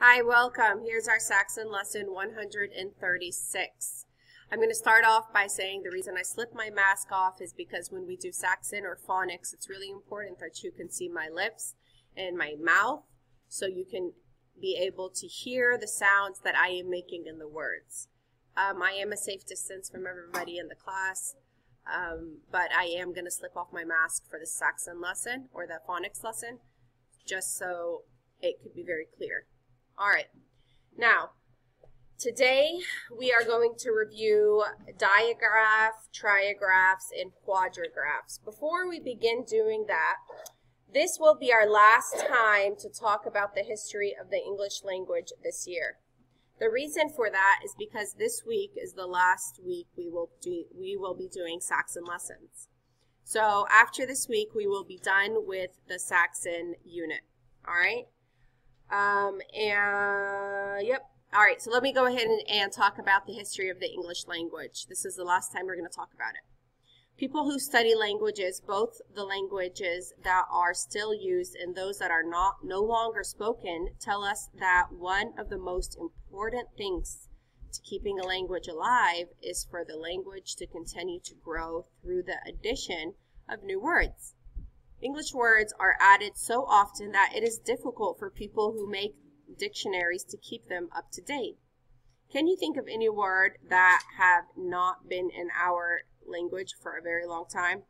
Hi, welcome. Here's our Saxon lesson 136. I'm going to start off by saying the reason I slip my mask off is because when we do Saxon or phonics, it's really important that you can see my lips and my mouth so you can be able to hear the sounds that I am making in the words. I am a safe distance from everybody in the class, but I am going to slip off my mask for the Saxon lesson or the phonics lesson just so it could be very clear. All right, now today we are going to review diagraph, triagraphs, and quadrigraphs. Before we begin doing that, this will be our last time to talk about the history of the English language this year. The reason for that is because this week is the last week we will be doing Saxon lessons. So after this week, we will be done with the Saxon unit. All right. Yep. All right, so let me go ahead and talk about the history of the English language. This is the last time we're going to talk about it. People who study languages, both the languages that are still used and those that are no longer spoken, tell us that one of the most important things to keeping a language alive is for the language to continue to grow through the addition of new words. English words are added so often that it is difficult for people who make dictionaries to keep them up to date. Can you think of any word that have not been in our language for a very long time?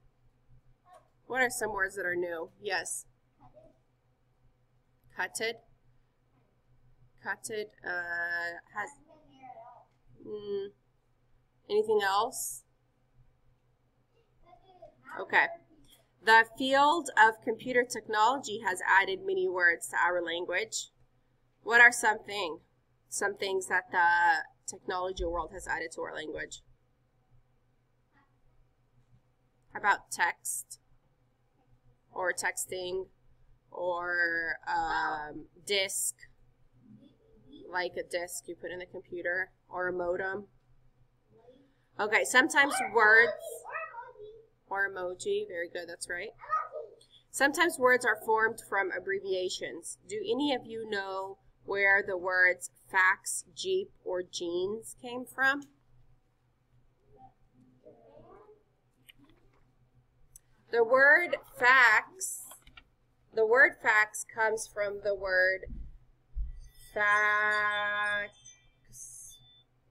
What are some words that are new? Yes. Cutted. Cutted. Has. Anything else? Okay. The field of computer technology has added many words to our language. What are some things that the technology world has added to our language? How about text or texting or disk, like a disk you put in the computer, or a modem? Okay, sometimes words... Or emoji, very good, that's right. Sometimes words are formed from abbreviations. Do any of you know where the words fax, jeep, or jeans came from? The word fax comes from the word fax.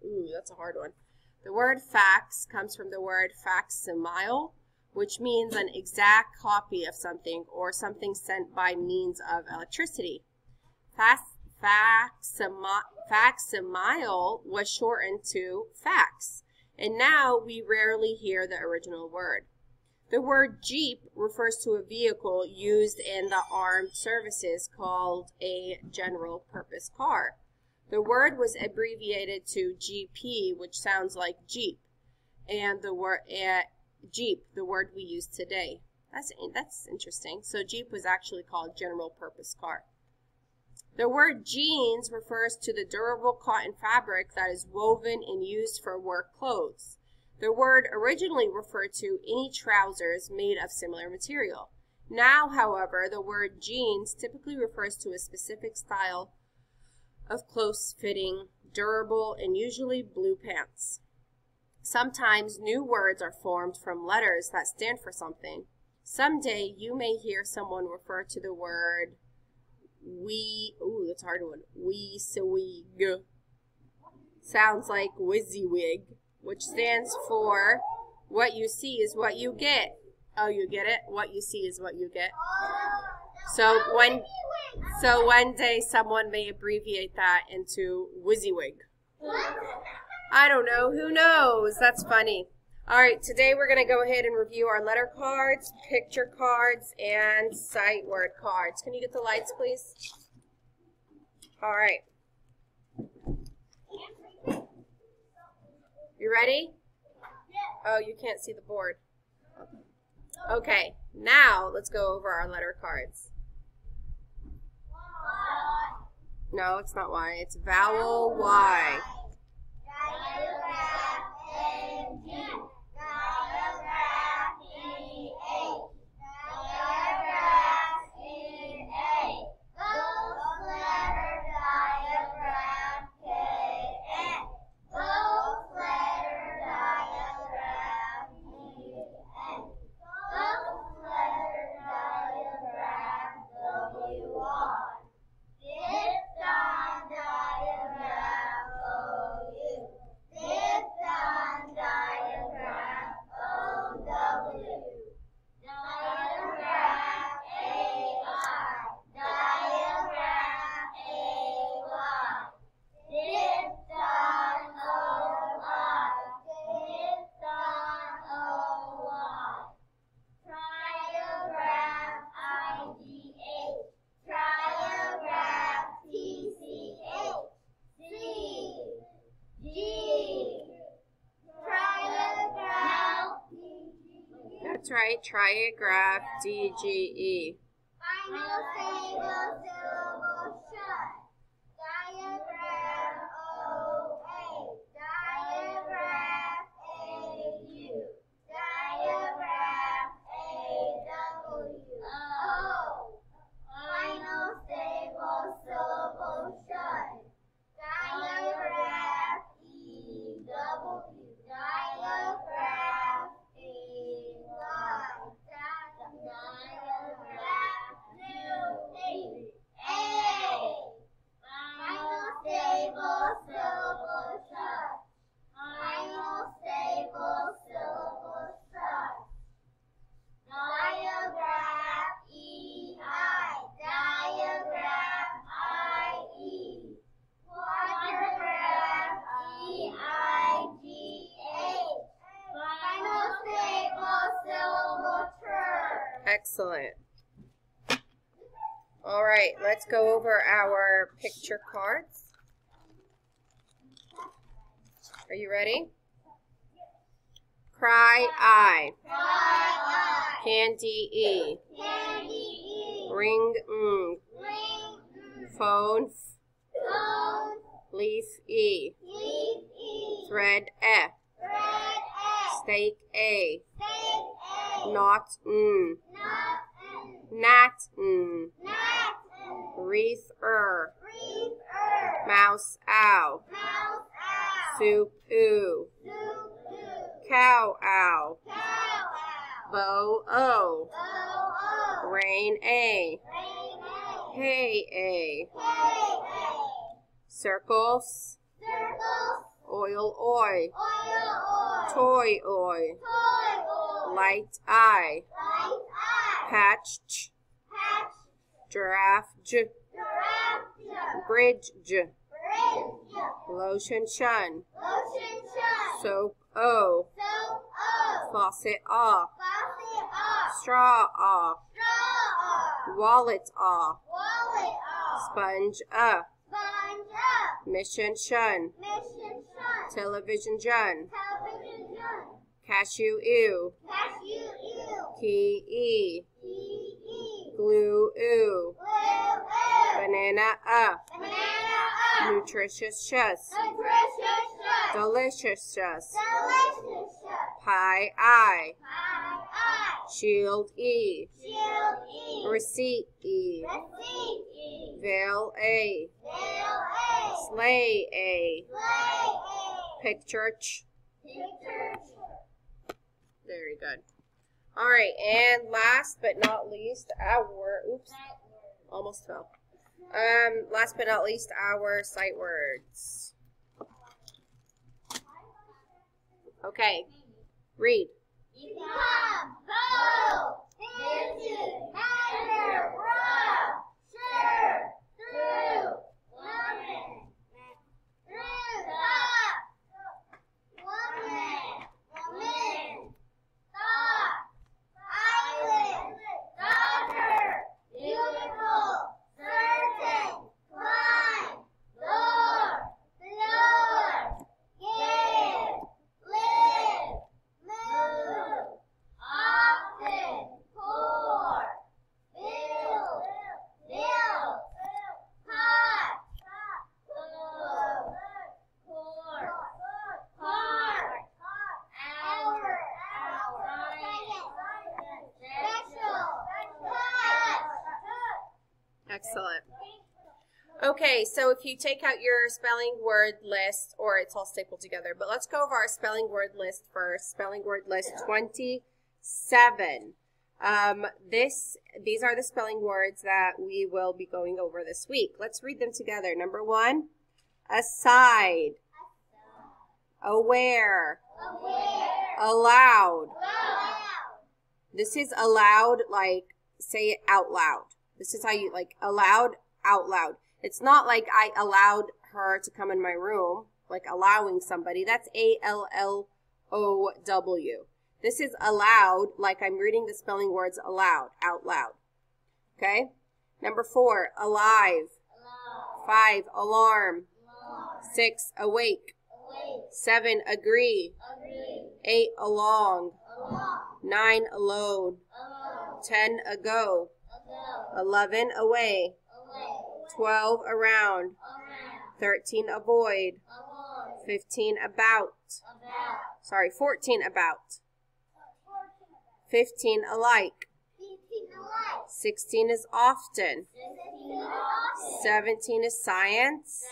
Ooh, that's a hard one. The word fax comes from the word facsimile, which means an exact copy of something or something sent by means of electricity. Facsimile was shortened to fax, and now we rarely hear the original word. The word jeep refers to a vehicle used in the armed services called a general purpose car. The word was abbreviated to GP, which sounds like Jeep, and the word Jeep, the word we use today. That's interesting. So Jeep was actually called general purpose car. The word jeans refers to the durable cotton fabric that is woven and used for work clothes. The word originally referred to any trousers made of similar material. Now, however, the word jeans typically refers to a specific style of close-fitting, durable, and usually blue pants. Sometimes new words are formed from letters that stand for something. Someday you may hear someone refer to the word that's a hard one, weesewig. Sounds like WYSIWYG, which stands for what you see is what you get. Oh, you get it? What you see is what you get. So one day someone may abbreviate that into WYSIWYG. I don't know. Who knows? That's funny. All right, today we're going to go ahead and review our letter cards, picture cards, and sight word cards. Can you get the lights, please? All right. You ready? Oh, you can't see the board. Okay, now let's go over our letter cards. No, it's not Y. It's vowel Y. Diagraph, That's right. Trigraph DGE. Final stable syllable shut. Diagraph OA. Diagraph AU. Diagraph AW. O. Final stable syllable shut. Diagraph EW. Diagraph AY. Diagraph new A. Final stable syllable shut. Final stable syllable shut. Diagraph EI. Diagraph IE. Quadrigraph EIGH. Final stable syllable term. Excellent. All right, let's go over our picture cards. Are you ready? Cry I. Candy E. Ring Phone Leaf E. Thread F. Steak A. Knot Nat Wreath Mouse Ow. Soup Oo. Cow Ow. Bow O. Rain A. Hay A. Circles. Oil Oi. Toy Oi. Light I. Patch Giraffe J. Bridge J. Lotion Shun. Soap O. Faucet Off. Straw Off. Wallet Off. Sponge Up. Mission Shun. Television Jun. Cashew Ew. Key E. Glue Oo. Banana Nutritious Chess. Delicious Pie I. Shield E. Receipt E. Veil A. Sleigh A. Picture Ch. Very good. All right, and last but not least, almost fell. Last but not least, our sight words. Okay, read. Become, go, into, matter, rub, sure, through, woman, through, top, woman, thought, island, daughter, beautiful, certain, climb, lure, give, live, move, often, pour, build, pot, part, hour, special, Excellent. Okay, so if you take out your spelling word list, or it's all stapled together, but let's go over our spelling word list first. Spelling word list 27. These are the spelling words that we will be going over this week. Let's read them together. Number 1, aside, aware, allowed. This is allowed, like, say it out loud. This is how you, like, allowed, out loud. It's not like I allowed her to come in my room, like allowing somebody. That's ALLOW. This is allowed, like I'm reading the spelling words aloud, out loud. Okay? Number 4, alive. 5, alarm. 6, awake. 7, agree. 8, along. 9 alone. 10 ago. 11 away. 12 around. 13 avoid. 15 about. Sorry, 14 about. 15 alike. 16 is often. 17 is science.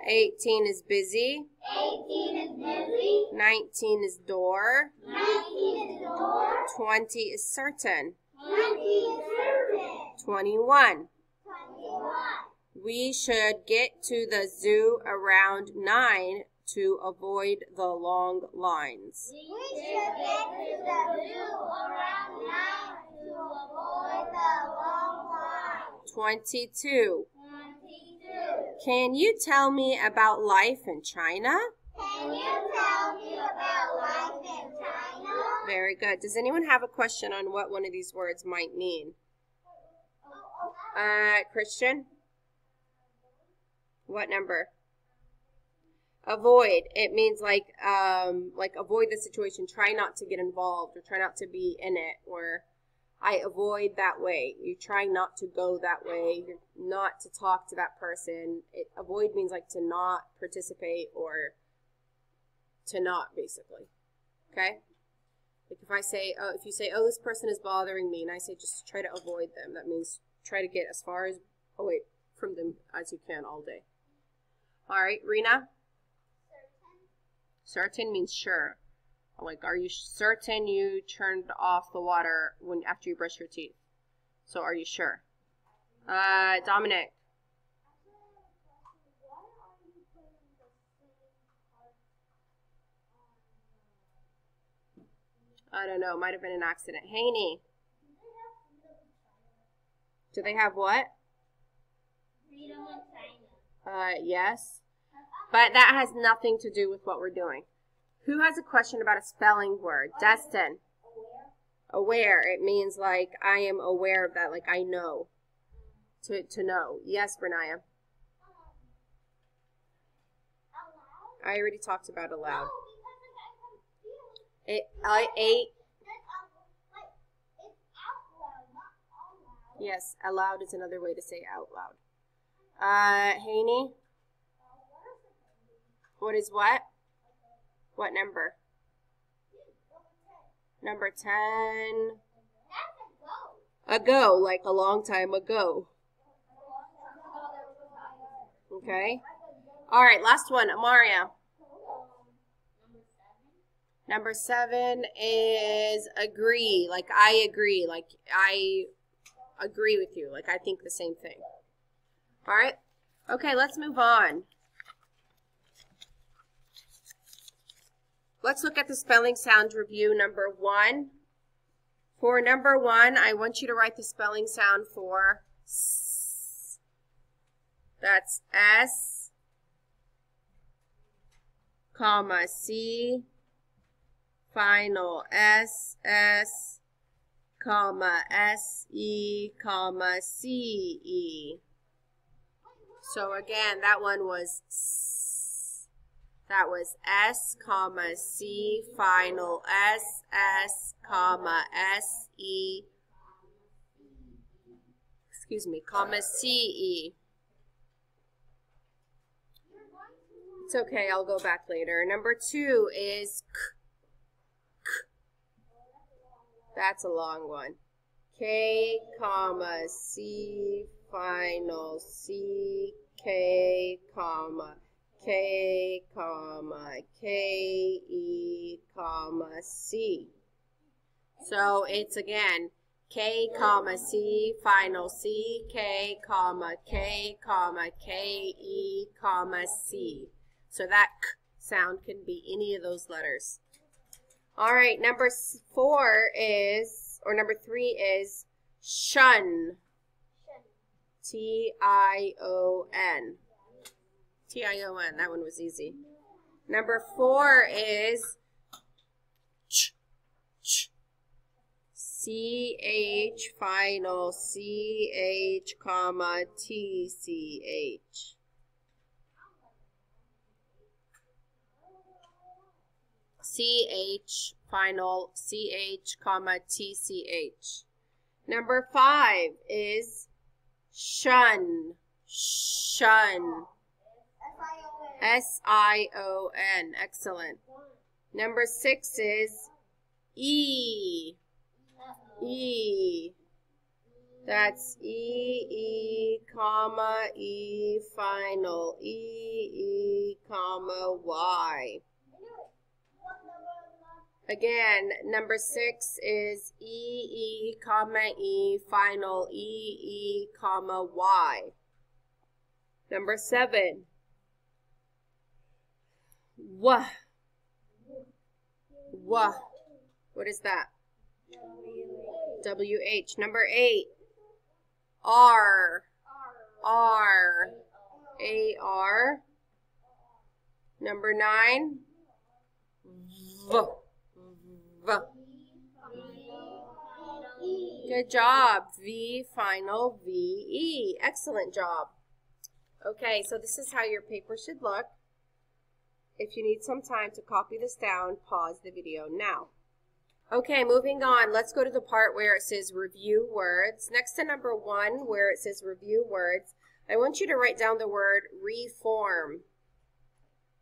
18 is busy. 19 is door. 20 is certain. 21. We should get to the zoo around 9 to avoid the long lines. We should get to the zoo around 9 to avoid the long line. 22. Can you tell me about life in China? Can you tell me about life in China? Very good. Does anyone have a question on what one of these words might mean? Christian? What number? Avoid. It means like avoid the situation. Try not to get involved or try not to be in it. Or I avoid that way. You try not to go that way. You're not to talk to that person. Avoid means like to not participate or to not, basically. Okay? Like if you say, oh, this person is bothering me, and I say just try to avoid them. That means try to get as far away from them as you can all day. All right, Rena? Certain means sure. Like, are you certain you turned off the water after you brush your teeth? So, are you sure? Dominic. I don't know. Might have been an accident. Haney. Do they have what? Freedom in China. Yes. But that has nothing to do with what we're doing. Who has a question about a spelling word? Destin. Aware. It means like I am aware of that. Like I know. To know. Yes, Brenaya. I already talked about aloud. Yes, aloud is another way to say out loud. Haney? What is what? What number? Number 10. Ago, like a long time ago. Okay. All right, last one. Mario. Number 7 is agree. Like I agree. Like I agree with you. Like I think the same thing. All right. Okay, let's move on. Let's look at the spelling sound review number 1. For number 1, I want you to write the spelling sound for S. That's S, comma, C, final S, S, comma, S-E, comma, C-E. So again, that one was S. That was S, comma, C, final S, S, comma, S-E, comma, C-E. It's okay, I'll go back later. Number 2 is K. That's a long one. K, comma, C, final C, K, comma, K, comma, K-E, comma, C. So it's again, K, comma, C, final C, K, comma, K, comma, K-E, comma, C. So that K sound can be any of those letters. All right, number 3 is shun. T-I-O-N. T-I-O-N. That one was easy. Number 4 is ch. C-H, final C-H, comma, T-C-H. CH, final, CH, comma, TCH. Number 5 is shun, shun, SION, excellent. Number 6 is E, E, that's E, comma, E, final, E, comma, Y. Again, number 6 is E, comma, E, final, E, comma, Y. Number 7, W. W. What is that? WH. Number 8, R. R. AR. Number 9, V. V. Good job. V, final, VE. Excellent job. Okay, so this is how your paper should look. If you need some time to copy this down, pause the video now. Okay, moving on. Let's go to the part where it says review words. Next to number 1, where it says review words, I want you to write down the word reform.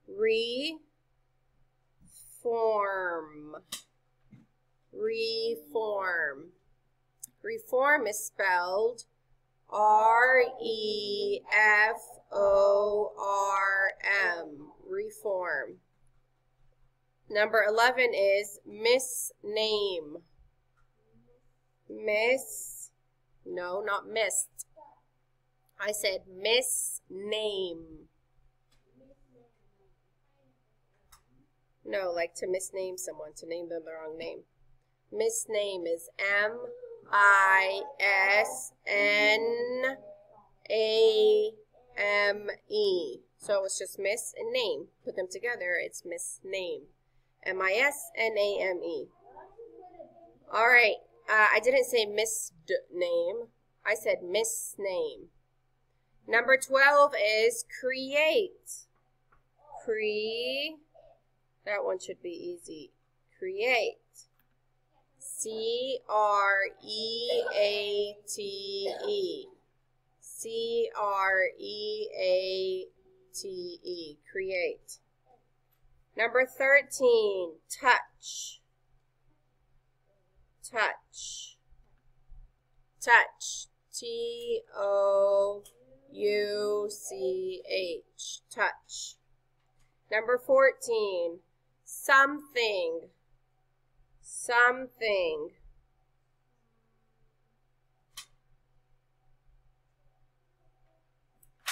Reform. Reform. Reform is spelled REFORM. Reform. Number 11 is misname. No, not missed. I said misname. No, like to misname someone, to name them the wrong name. Misname is MISNAME. So it's just miss and name. Put them together, it's misname. MISNAME. All right, I didn't say missed name. I said misname. Number 12 is create. That one should be easy. Create. CREATE. CREATE. Create. Number 13, touch. Touch. Touch. TOUCH. Touch. Number 14, something. Something.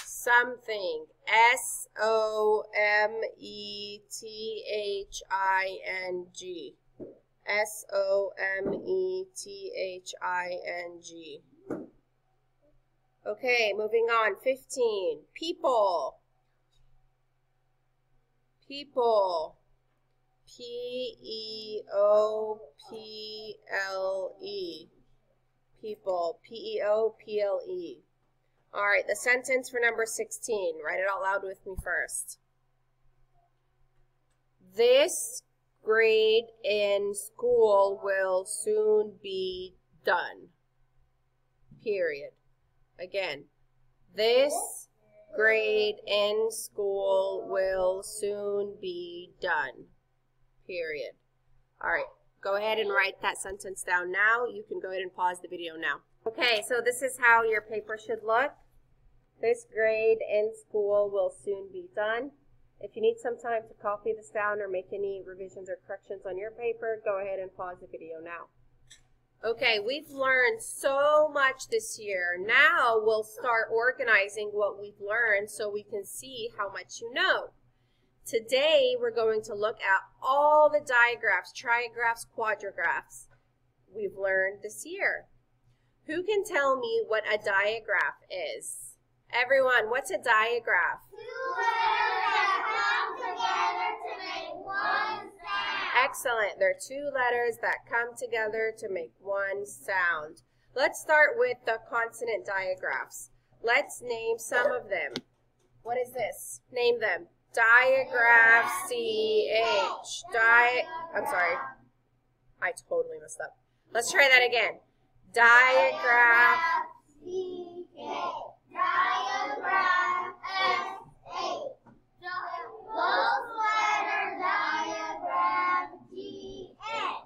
Something. SOMETHING. SOMETHING. Okay, moving on. 15. People. People. PEOPLE. People. PEOPLE. All right, the sentence for number 16. Write it out loud with me first. This grade in school will soon be done. Period. Again, this grade in school will soon be done. Period. All right, go ahead and write that sentence down now. You can go ahead and pause the video now. Okay, so this is how your paper should look. This grade in school will soon be done. If you need some time to copy this down or make any revisions or corrections on your paper, go ahead and pause the video now. Okay, we've learned so much this year. Now we'll start organizing what we've learned so we can see how much you know. Today we're going to look at all the digraphs, trigraphs, quadrigraphs we've learned this year. Who can tell me what a digraph is? Everyone, what's a digraph? Two letters that come together to make one sound. Excellent. They're two letters that come together to make one sound. Let's start with the consonant digraphs. Let's name some of them. What is this? Name them. Diagraph CH. I'm sorry. I totally messed up. Let's try that again. Diagraph. Diagraph SH. Close letter diagraph GN.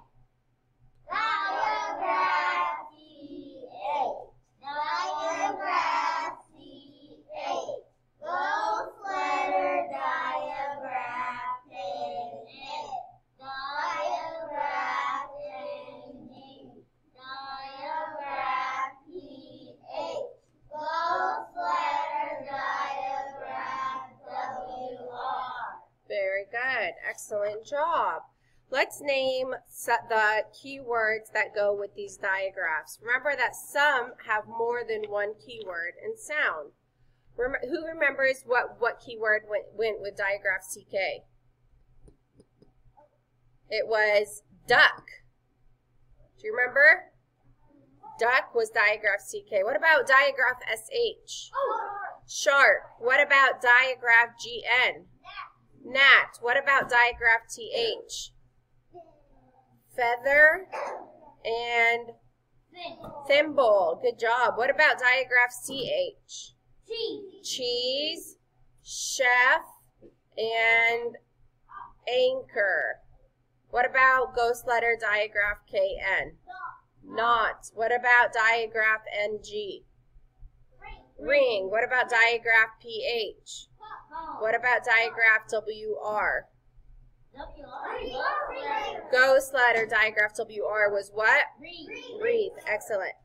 Diagraph CH. Diagraph CH. Close letter diagraph NN. Diagraph NG. Diagraph PH. Close letter diagraph WR. Very good. Excellent job. Let's name the keywords that go with these diagraphs. Remember that some have more than one keyword and sound. Who remembers what keyword went with diagraph CK? It was duck. Do you remember? Duck was diagraph CK. What about diagraph SH? Shark. What about diagraph GN? Gnat. What about diagraph TH? Feather and thimble. Good job. What about diagraph CH? Cheese, chef, and anchor. What about ghost letter diagraph KN? Not. What about diagraph NG? Ring. What about diagraph PH? What about diagraph WR? Ghost letter diagraph WR was what? Wreath. Excellent.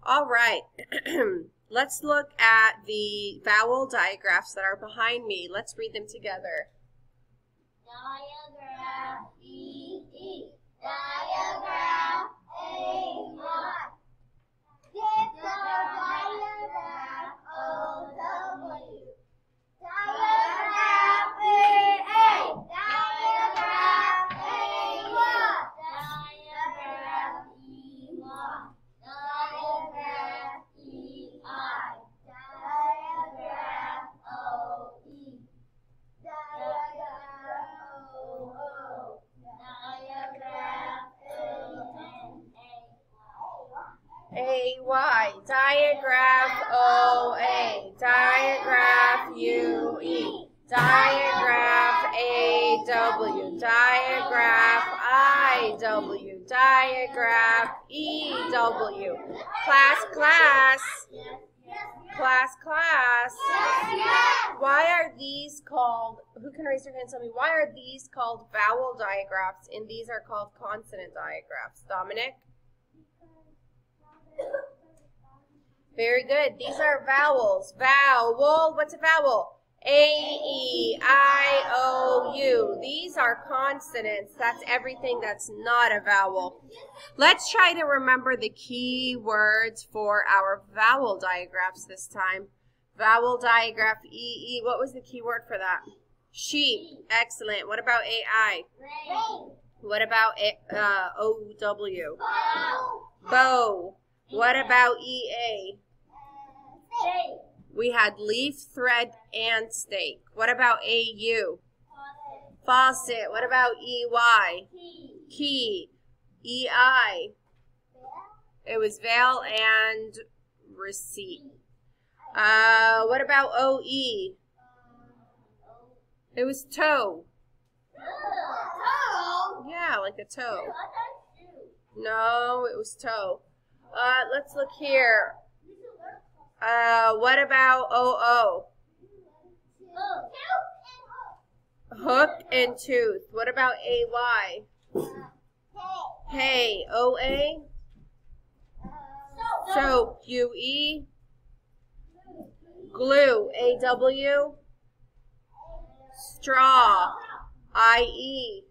All right. Let's look at the vowel diagraphs that are behind me. Let's read them together. Diagraph EE. Diagraph AY. Diagraph OW. Diagraph AA. Diagraph AY. Diagraph EY. Diagraph EI. Diagraph OE. Diagraph OO. Diagraph AY. Diagraph OA. Diagraph UE. Diagraph AW. Diagraph IW. Diagraph EW. Class. Why are these called, who can raise their hand and tell me, why are these called vowel diagraphs and these are called consonant diagraphs? Dominic? Very good. These are vowels. Vowel. What's a vowel? A-E-I-O-U. These are consonants. That's everything that's not a vowel. Let's try to remember the key words for our vowel diagraphs this time. Vowel diagraph E-E. What was the key word for that? Sheep. Excellent. What about A-I? What about O-W? Bow. What about E-A? We had leaf, thread, and stake. What about A-U? Faucet. What about E-Y? Key. E-I? It was veil and receipt. What about O-E? It was toe. Yeah, like a toe. No, it was toe. Let's look here. What about O-O? Hook and tooth. What about A-Y? Hay. O-A? Soap. U-E? Glue. A-W? Straw. I-E?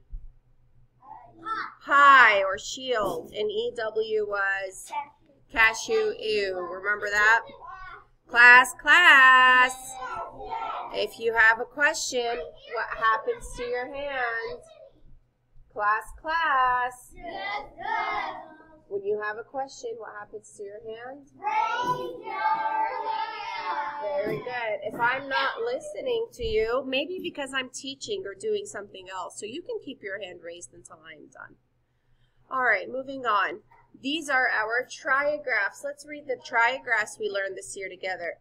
Pie or shield. And E-W was cashew. Ew. Remember that? Class. If you have a question, what happens to your hand? Class. When you have a question, what happens to your hand? Raise your hand. Very good. If I'm not listening to you, maybe because I'm teaching or doing something else. So you can keep your hand raised until I'm done. All right, moving on. These are our trigraphs. Let's read the trigraphs we learned this year together.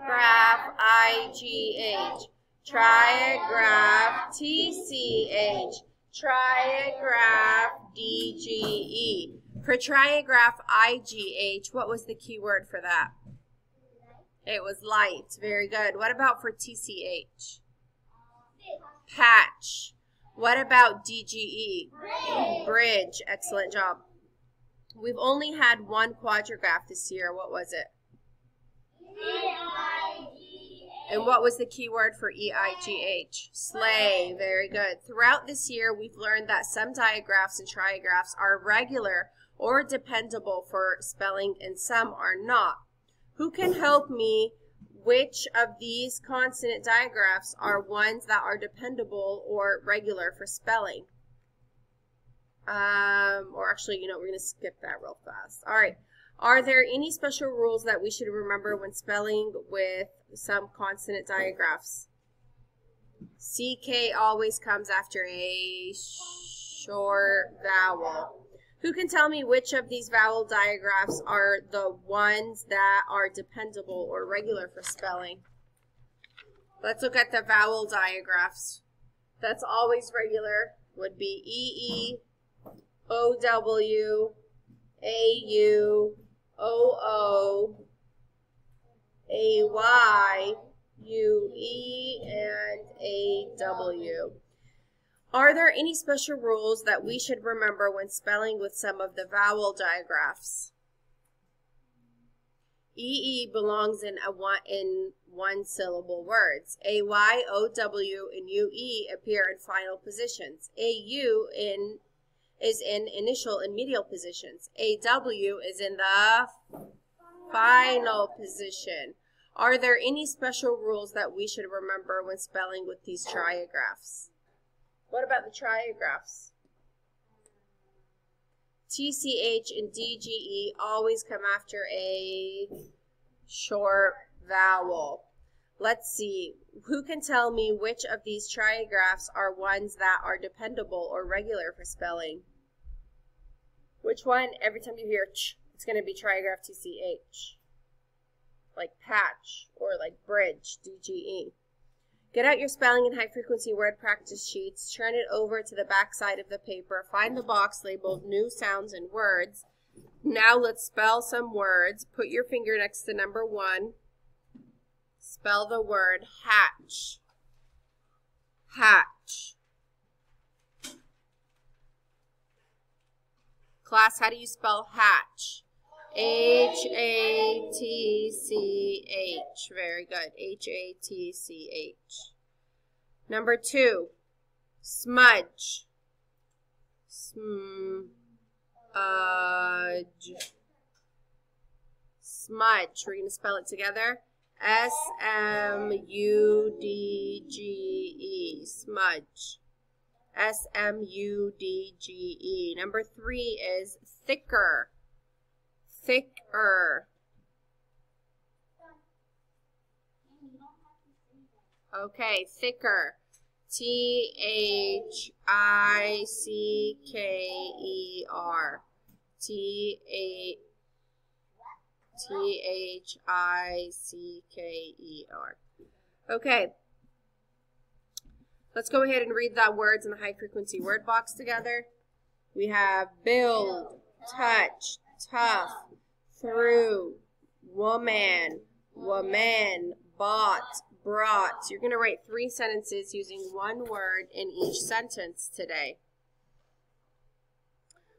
Graph IGH. Trigraph TCH. Trigraph DGE. For trigraph IGH, what was the key word for that? It was light. Very good. What about for TCH? Patch. What about DGE? Bridge. Excellent job. We've only had one quadrigraph this year. What was it? And what was the key word for EIGH? Sleigh. Very good. Throughout this year, we've learned that some digraphs and trigraphs are regular or dependable for spelling and some are not. Who can help me? Which of these consonant digraphs are ones that are dependable or regular for spelling? Or actually, we're going to skip that real fast. All right. Are there any special rules that we should remember when spelling with some consonant digraphs? CK always comes after a short vowel. Who can tell me which of these vowel digraphs are the ones that are dependable or regular for spelling? Let's look at the vowel digraphs. That's always regular would be EE, OW, AU, OO, AY, UE, and AW. Are there any special rules that we should remember when spelling with some of the vowel digraphs? EE belongs in one-syllable words. AY, OW, and UE appear in final positions. AU is in initial and medial positions. AW is in the final position. Are there any special rules that we should remember when spelling with these trigraphs? What about the trigraphs? TCH and DGE always come after a short vowel. Let's see. Who can tell me which of these trigraphs are ones that are dependable or regular for spelling? Which one? Every time you hear ch, it's going to be trigraph TCH. Like patch or like bridge, DGE. Get out your spelling and high-frequency word practice sheets, turn it over to the back side of the paper, find the box labeled New Sounds and Words. Now let's spell some words. Put your finger next to number 1. Spell the word hatch. Hatch. Class, how do you spell hatch? Hatch. Very good. Hatch. Number 2, smudge. Smudge. Smudge. We're going to spell it together. S-M-U-D-G-E. Smudge. S-M-U-D-G-E. Number 3 is thicker. Thicker. Okay, thicker. T-H-I-C-K-E-R. T-H-I-C-K-E-R. Okay. Let's go ahead and read the words in the high-frequency word box together. We have build, touch, tough, through, woman, woman, bought, brought. You're going to write 3 sentences using one word in each sentence today.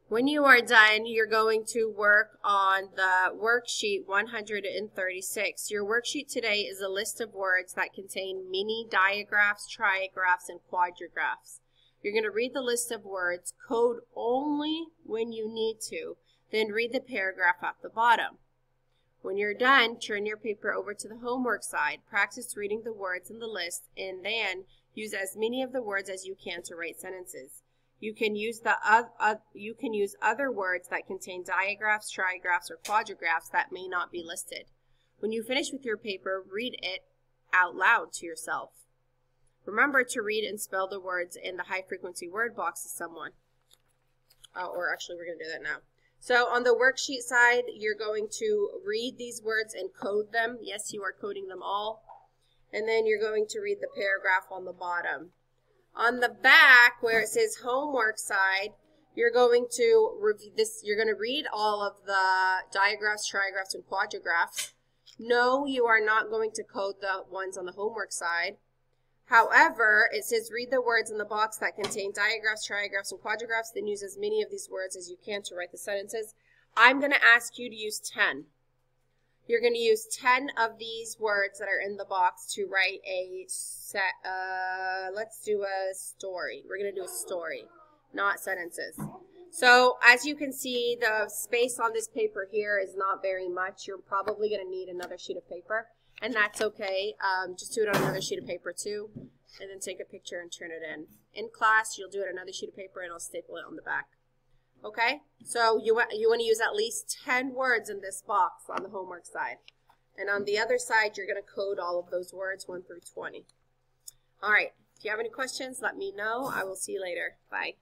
When you are done, you're going to work on the worksheet 136. Your worksheet today is a list of words that contain mini digraphs, trigraphs, and quadrigraphs. You're going to read the list of words, code only when you need to, then read the paragraph at the bottom. When you're done, turn your paper over to the homework side. Practice reading the words in the list, and then use as many of the words as you can to write sentences. You can use other words that contain digraphs, trigraphs, or quadrigraphs that may not be listed. When you finish with your paper, read it out loud to yourself. Remember to read and spell the words in the high-frequency word box to someone. Or actually, we're going to do that now. So on the worksheet side, you're going to read these words and code them. Yes, you are coding them all. And then you're going to read the paragraph on the bottom. On the back, where it says homework side, you're going to review this. You're going to read all of the diagraphs, trigraphs, and quadrigraphs. No, you are not going to code the ones on the homework side. However, it says read the words in the box that contain diagraphs, trigraphs, and quadrigraphs, then use as many of these words as you can to write the sentences. I'm going to ask you to use 10. You're going to use 10 of these words that are in the box to write a set, let's do a story. We're going to do a story, not sentences. So as you can see, the space on this paper here is not very much. You're probably going to need another sheet of paper, and that's okay. Just do it on another sheet of paper too, and then take a picture and turn it in. In class, you'll do it on another sheet of paper, and I'll staple it on the back. Okay, so you want to use at least 10 words in this box on the homework side. And on the other side, you're going to code all of those words 1 through 20. All right, if you have any questions, let me know. I will see you later. Bye.